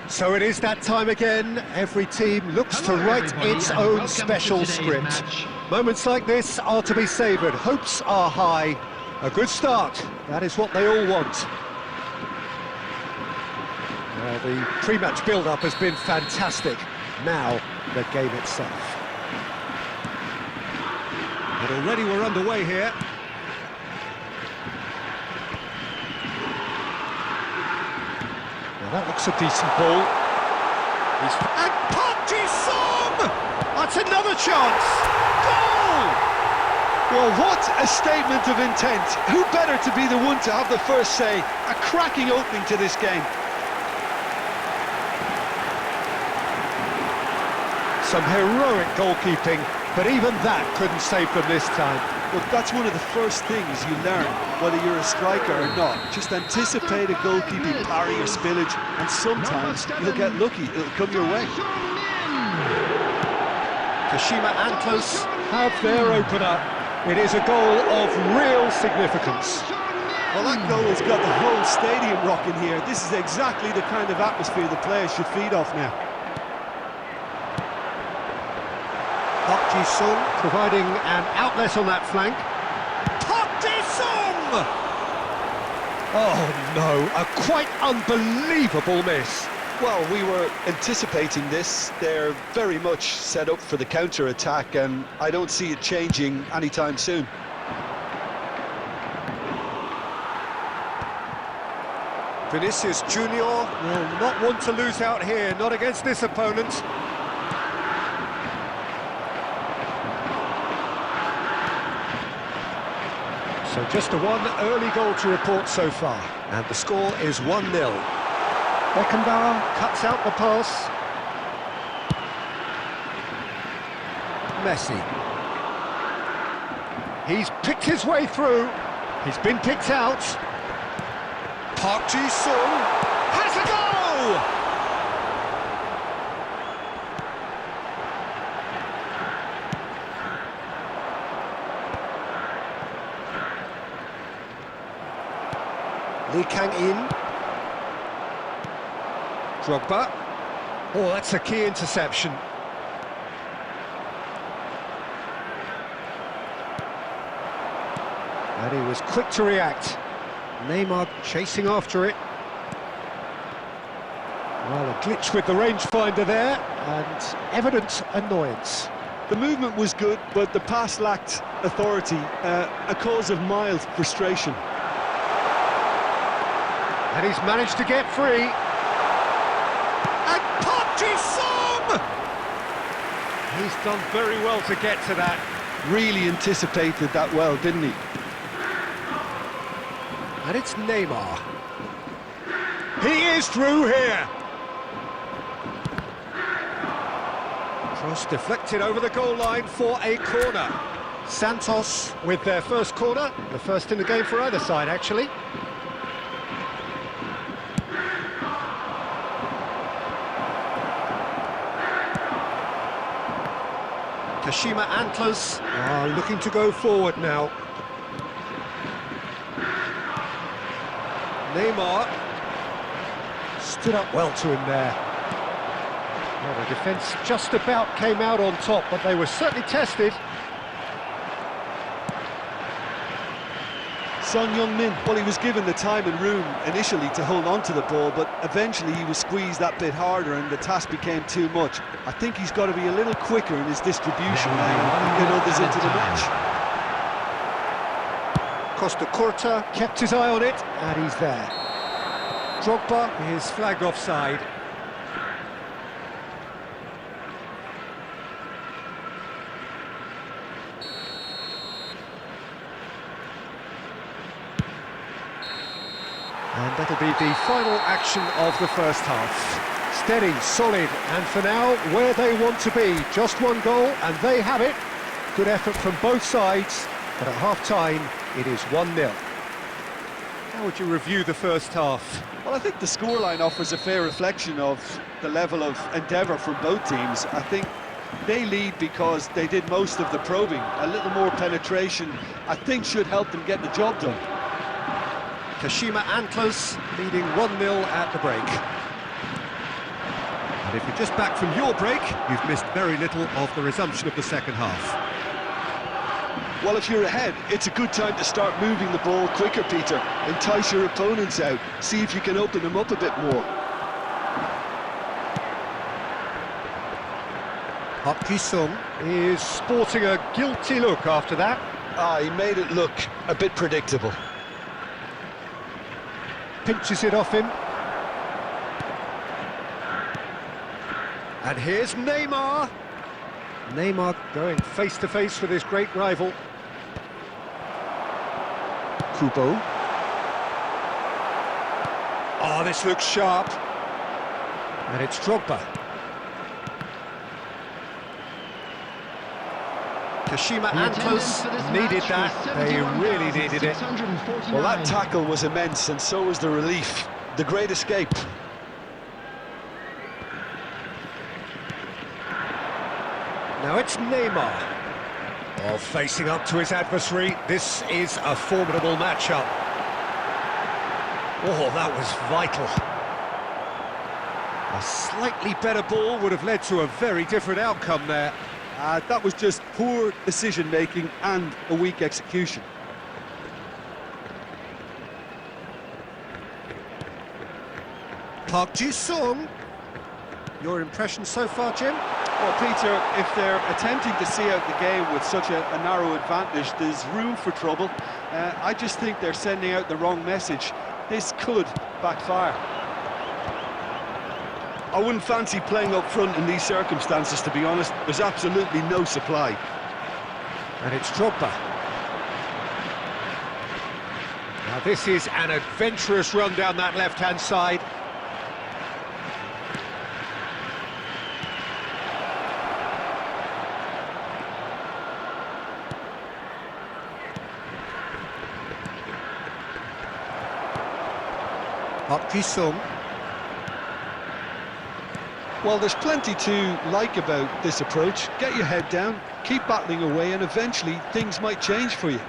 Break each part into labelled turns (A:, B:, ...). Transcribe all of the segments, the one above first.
A: So it is that time again. Every team looks to write its own special script. Moments like this are to be savoured. Hopes are high. A good start. That is what they all want. The pre-match build-up has been fantastic. Now, the game itself. But already we're underway here. Now that looks a decent ball. And Park Ji-sung! That's another chance! Goal!
B: Well, what a statement of intent. Who better to be the one to have the first say? A cracking opening to this game.
A: Some heroic goalkeeping, but even that couldn't save them this time.
B: Look, that's one of the first things you learn, whether you're a striker or not. Just anticipate a goalkeeping parry or spillage, and sometimes you'll get lucky, it'll come your way.
A: Kashima Antlers have their opener. It is a goal of real significance.
B: Well, that goal has got the whole stadium rocking here. This is exactly the kind of atmosphere the players should feed off now.
A: Park Ji-sung providing an outlet on that flank. Park Ji-sung! Oh no, a quite unbelievable miss.
B: Well, we were anticipating this. They're very much set up for the counter-attack, and I don't see it changing anytime soon.
A: Vinicius Junior will not want to lose out here, not against this opponent. So just a one early goal to report so far, and the score is 1-0. Beckenbauer cuts out the pass. Messi. He's picked his way through. He's been picked out. Park Ji-sung has a goal! Lee Kang-in. Drogba. Oh, that's a key interception. And he was quick to react. Neymar chasing after it. Well, a glitch with the rangefinder there, and evident annoyance.
B: The movement was good, but the pass lacked authority, a cause of mild frustration.
A: And he's managed to get free. And Park Ji-sung! He's done very well to get to that.
B: Really anticipated that well, didn't he?
A: And it's Neymar. He is through here. Cross deflected over the goal line for a corner. Santos with their first corner, the first in the game for either side, actually. Kashima Antlers are looking to go forward now. Neymar stood up well to him there. Well, the defence just about came out on top, but they were certainly tested.
B: Son Heung-min, well, he was given the time and room initially to hold on to the ball, but eventually he was squeezed that bit harder and the task became too much. I think he's got to be a little quicker in his distribution now and get others into the match.
A: Costa Curta kept his eye on it, and he's there. Drogba is flagged offside. And that'll be the final action of the first half. Steady, solid, and for now, where they want to be. Just one goal, and they have it. Good effort from both sides, but at half-time, it is 1-0. How would you review the first half?
B: Well, I think the scoreline offers a fair reflection of the level of endeavour from both teams. I think they lead because they did most of the probing. A little more penetration, I think, should help them get the job done.
A: Kashima Antlers leading 1-0 at the break. And if you're just back from your break, you've missed very little of the resumption of the second half.
B: Well, if you're ahead, it's a good time to start moving the ball quicker, Peter. Entice your opponents out, see if you can open them up a bit more.
A: Park Ji-sung is sporting a guilty look after that.
B: He made it look a bit predictable.
A: Pinches it off him. And here's Neymar. Neymar going face-to-face with his great rival. Kubo. Oh, this looks sharp. And it's Drogba. Kashima Antlers needed that. They really needed it.
B: Well, that tackle was immense, and so was the relief. The great escape.
A: Now it's Neymar. Oh, facing up to his adversary. This is a formidable matchup. Oh, that was vital. A slightly better ball would have led to a very different outcome there.
B: That was just poor decision-making and a weak execution.
A: Park Ji-sung. Your impression so far, Jim?
B: Well, Peter, if they're attempting to see out the game with such a narrow advantage, there's room for trouble. I just think they're sending out the wrong message. This could backfire. I wouldn't fancy playing up front in these circumstances, to be honest. There's absolutely no supply.
A: And it's Drogba. Now this is an adventurous run down that left-hand side. Park Ji-sung.
B: Well, there's plenty to like about this approach. Get your head down, keep battling away, and eventually things might change for you.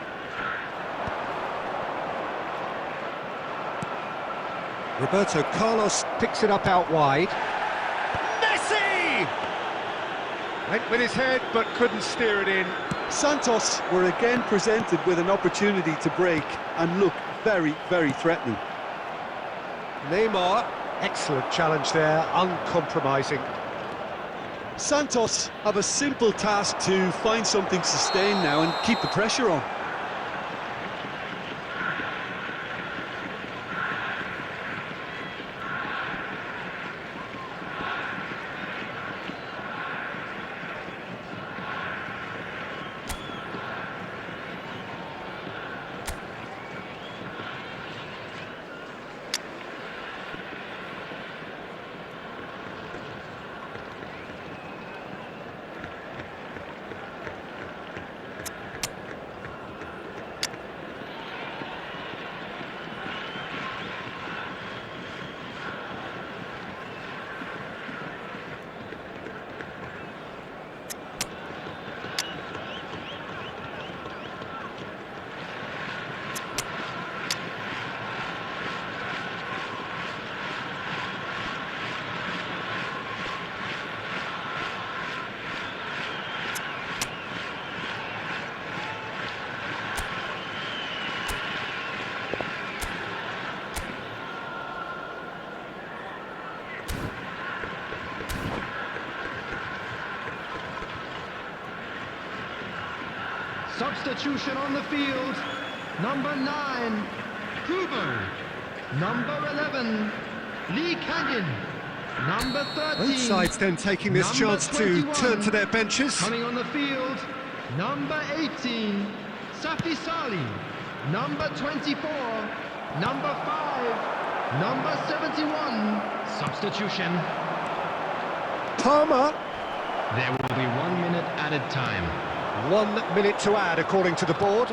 A: Roberto Carlos picks it up out wide. Messi! Went with his head, but couldn't steer it in.
B: Santos were again presented with an opportunity to break and look very, very threatening.
A: Neymar, excellent challenge there, uncompromising.
B: Santos have a simple task to find something sustained now and keep the pressure on.
C: Substitution on the field. Number 9, Kubo. Number 11, Lee Canyon. Number 13.
A: Both sides then taking this chance to turn to their benches.
C: Coming on the field, number 18, Safi Sali. Number 24, number 5, number 71. Substitution.
A: Palmer.
C: There will be 1 minute added time.
A: 1 minute to add, according to the board.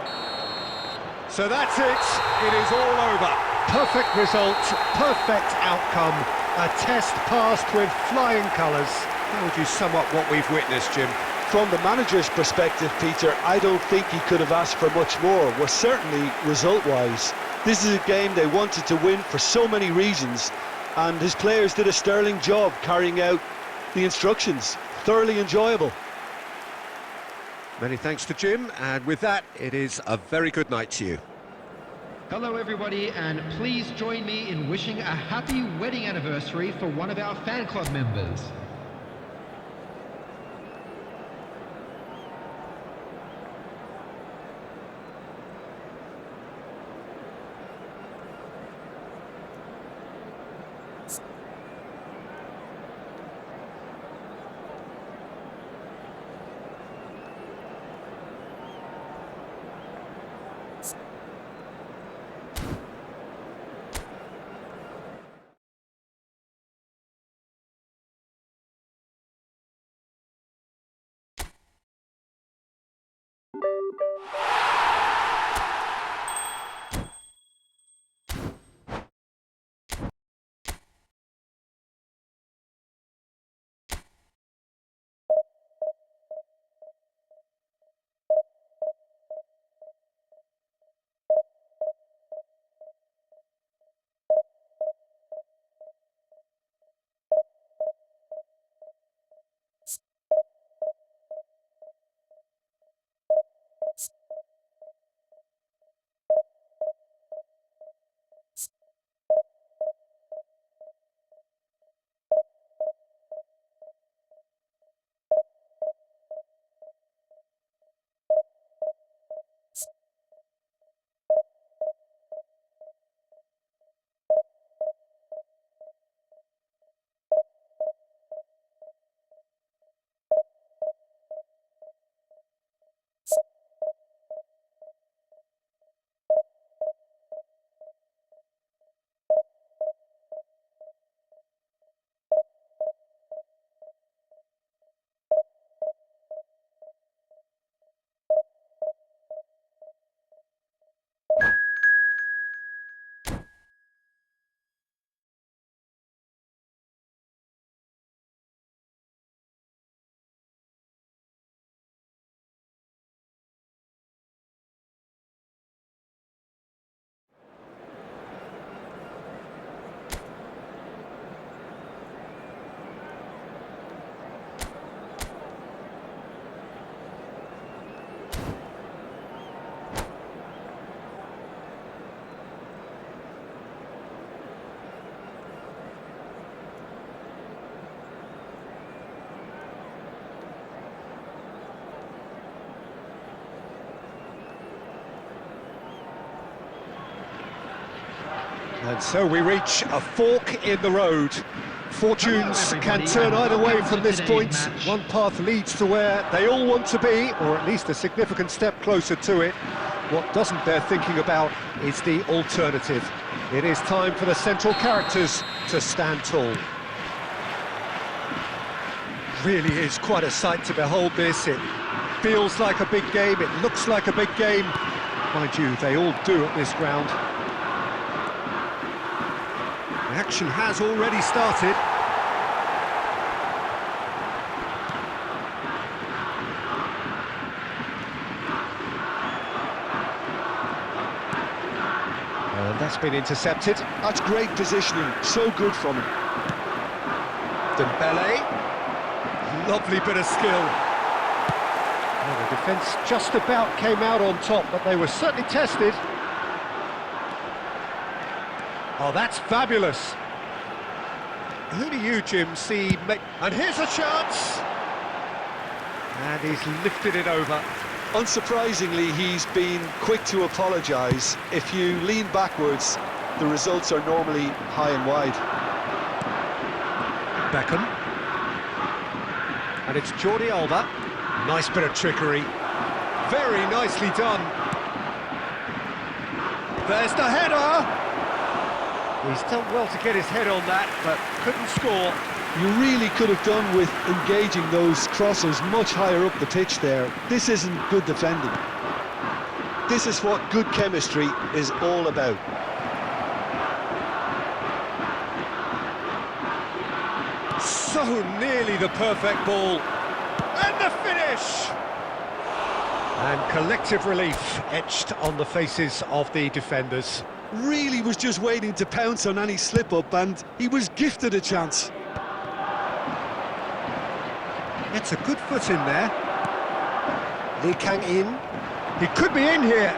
A: So that's it. It is all over. Perfect result, perfect outcome. A test passed with flying colours. How would you sum up what we've witnessed, Jim?
B: From the manager's perspective, Peter, I don't think he could have asked for much more. Well, certainly result-wise. This is a game they wanted to win for so many reasons, and his players did a sterling job carrying out the instructions. Thoroughly enjoyable.
A: Many thanks to Jim, and with that, it is a very good night to you.
C: Hello everybody, and please join me in wishing a happy wedding anniversary for one of our fan club members.
A: And so we reach a fork in the road. Fortunes can turn either way from this point. One path leads to where they all want to be, or at least a significant step closer to it. What doesn't bear thinking about is the alternative. It is time for the central characters to stand tall. Really is quite a sight to behold this. It feels like a big game, it looks like a big game. Mind you, they all do at this ground. The action has already started. And that's been intercepted.
B: That's great positioning, so good from him.
A: Dembele. Lovely bit of skill. Well, the defence just about came out on top, but they were certainly tested. Oh, that's fabulous. Who do you, Jim, see make... And here's a chance! And he's lifted it over.
B: Unsurprisingly, he's been quick to apologise. If you lean backwards, the results are normally high and wide.
A: Beckham. And it's Jordi Alba. Nice bit of trickery. Very nicely done. There's the header! He's done well to get his head on that, but couldn't score.
B: You really could have done with engaging those crossers much higher up the pitch there. This isn't good defending. This is what good chemistry is all about.
A: So nearly the perfect ball. And the finish! And collective relief etched on the faces of the defenders.
B: Really was just waiting to pounce on any slip-up, and he was gifted a chance.
A: It's a good foot in there. Lee Kang-in. He could be in here.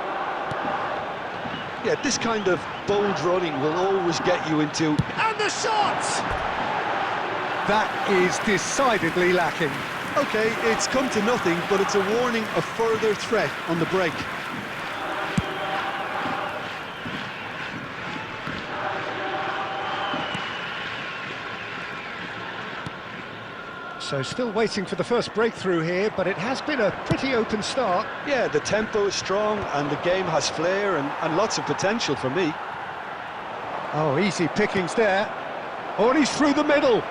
B: Yeah, this kind of bold running will always get you into...
A: And the shot! That is decidedly lacking.
B: OK, it's come to nothing, but it's a warning of further threat on the break.
A: So still waiting for the first breakthrough here, but it has been a pretty open start.
B: Yeah, the tempo is strong and the game has flair and lots of potential for me.
A: Oh, easy pickings there. Oh, and he's through the middle.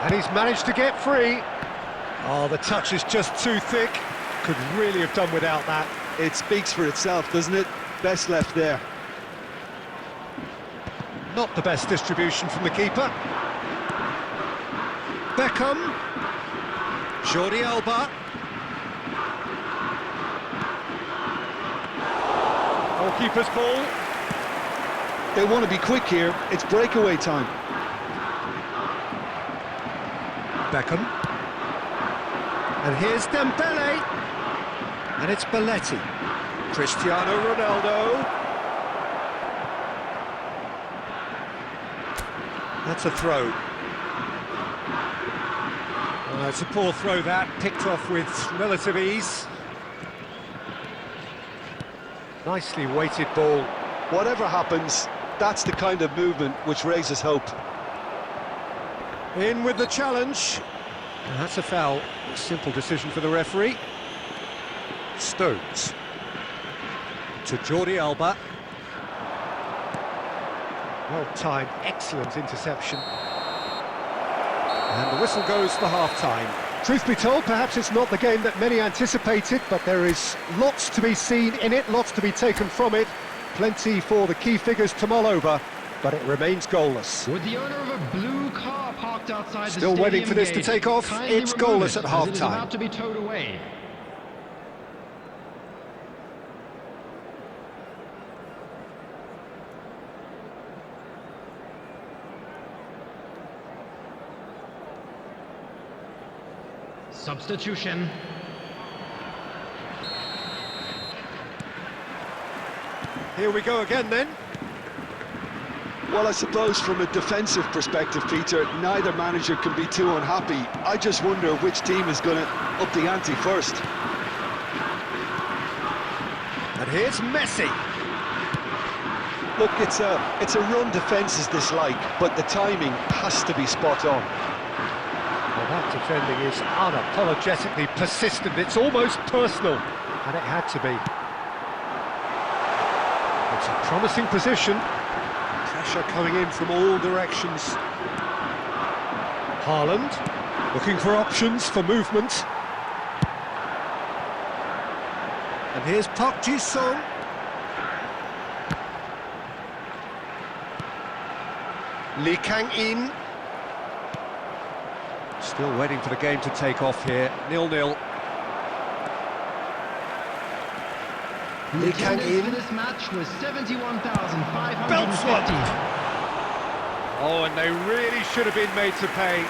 A: And he's managed to get free. Oh, the touch is just too thick. Could really have done without that.
B: It speaks for itself, doesn't it? Best left there.
A: Not the best distribution from the keeper. Beckham. Jordi Alba. Goalkeeper's ball.
B: They want to be quick here. It's breakaway time.
A: Beckham. And here's Dembele. And it's Belletti. Cristiano Ronaldo. That's a throw. It's a poor throw that, picked off with relative ease. Nicely weighted ball.
B: Whatever happens, that's the kind of movement which raises hope.
A: In with the challenge. And that's a foul. A simple decision for the referee. Stones. To Jordi Alba. Well-timed, excellent interception. And the whistle goes for half-time. Truth be told, perhaps it's not the game that many anticipated, but there is lots to be seen in it, lots to be taken from it. Plenty for the key figures to mull over, but it remains goalless.
C: With the owner of a blue car parked outside
A: Still
C: the
A: waiting for this to take off. It's goalless at half-time.
C: It is about to be towed away. Substitution.
A: Here we go again then.
B: Well, I suppose from a defensive perspective, Peter, neither manager can be too unhappy. I just wonder which team is going to up the ante first.
A: And here's Messi.
B: Look, it's a run defence is dislike, but the timing has to be spot on.
A: Well, that defending is unapologetically persistent. It's almost personal, and it had to be. It's a promising position. Pressure coming in from all directions. Haaland, looking for options for movement. And here's Park Ji-sung. Lee Kang-in. Still waiting for the game to take off here. 0-0. Lee Kang-in.
C: For this match was 71,550.
A: Belts one. Oh, and they really should have been made to pay.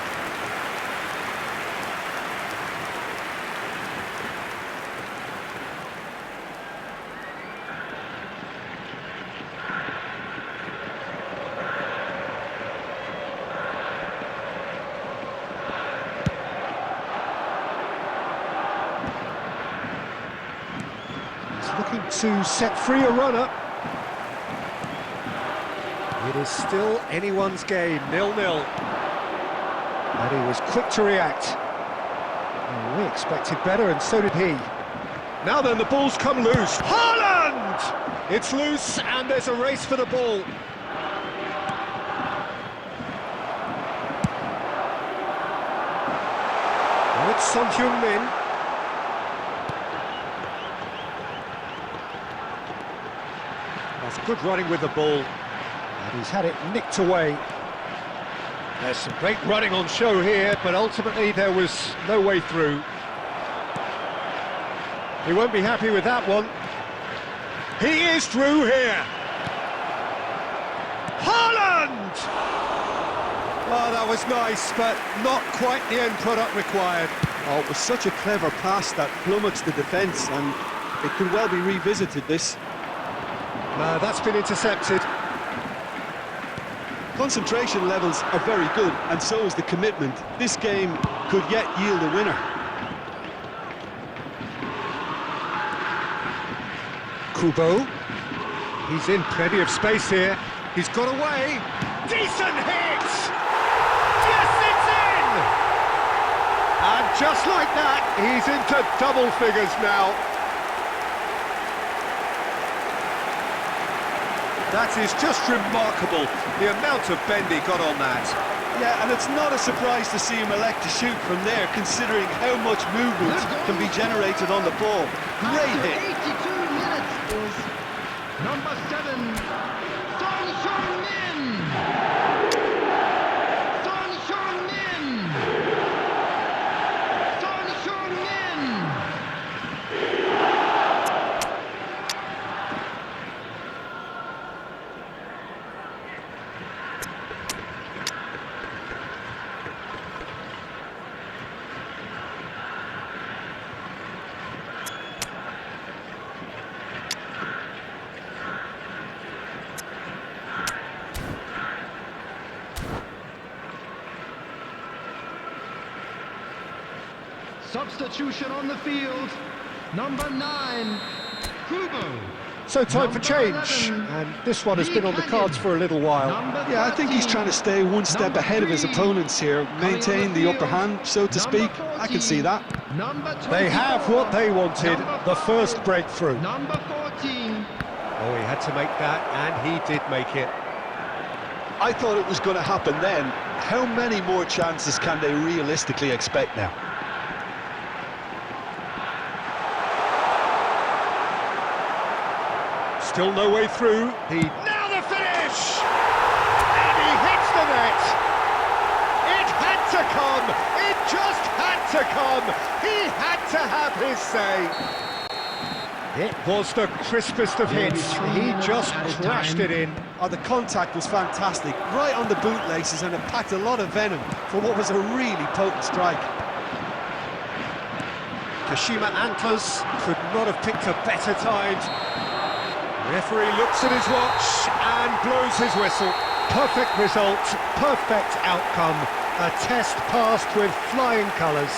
A: Looking to set free a runner. It is still anyone's game, 0-0. And he was quick to react. Well, we expected better, and so did he. Now then, the ball's come loose. Haaland! It's loose, and there's a race for the ball. And it's Son Heung-min. That's good running with the ball, and he's had it nicked away. There's some great running on show here, but ultimately there was no way through. He won't be happy with that one. He is through here. Haaland! Oh, that was nice, but not quite the end product required.
B: Oh, it was such a clever pass that flummoxed the defence, and it could well be revisited, this.
A: No, that's been intercepted.
B: Concentration levels are very good, and so is the commitment. This game could yet yield a winner.
A: Kubo. He's in plenty of space here. He's got away. Decent hit! Yes, it's in! And just like that, he's into double figures now. That is just remarkable, the amount of bend he got on that.
B: Yeah, and it's not a surprise to see him elect to shoot from there, considering how much movement can be generated on the ball. Great hit.
C: 82 minutes is number 7, Son Heung-min. Son Heung-min. Son Heung-min. Substitution on the field, number 9, Kubo.
A: So time for
C: Number
A: change,
C: 11,
A: and this one has been on the cards for a little while.
B: Yeah, I think he's trying to stay one step ahead of his opponents here, maintain the upper hand, so to speak. I can see that.
A: They have what they wanted, the first breakthrough.
C: Number 14.
A: Oh, he had to make that, and he did make it.
B: I thought it was going to happen then. How many more chances can they realistically expect now?
A: Still no way through. Now the finish! And he hits the net! It had to come! It just had to come! He had to have his say! It was the crispest of hits. He just crashed it in.
B: Oh, the contact was fantastic, right on the bootlaces, and it packed a lot of venom for what was a really potent strike.
A: Kashima Antlers could not have picked a better time. Referee looks at his watch and blows his whistle. Perfect result, perfect outcome. A test passed with flying colours.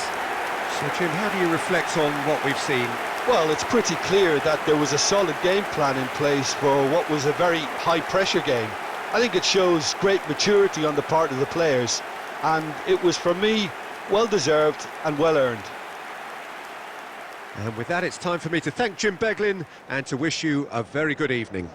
A: So, Jim, how do you reflect on what we've seen?
B: Well, it's pretty clear that there was a solid game plan in place for what was a very high-pressure game. I think it shows great maturity on the part of the players, and it was, for me, well-deserved and well-earned.
A: And with that, it's time for me to thank Jim Beglin and to wish you a very good evening.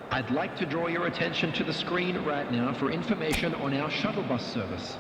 C: I'd like to draw your attention to the screen right now for information on our shuttle bus service.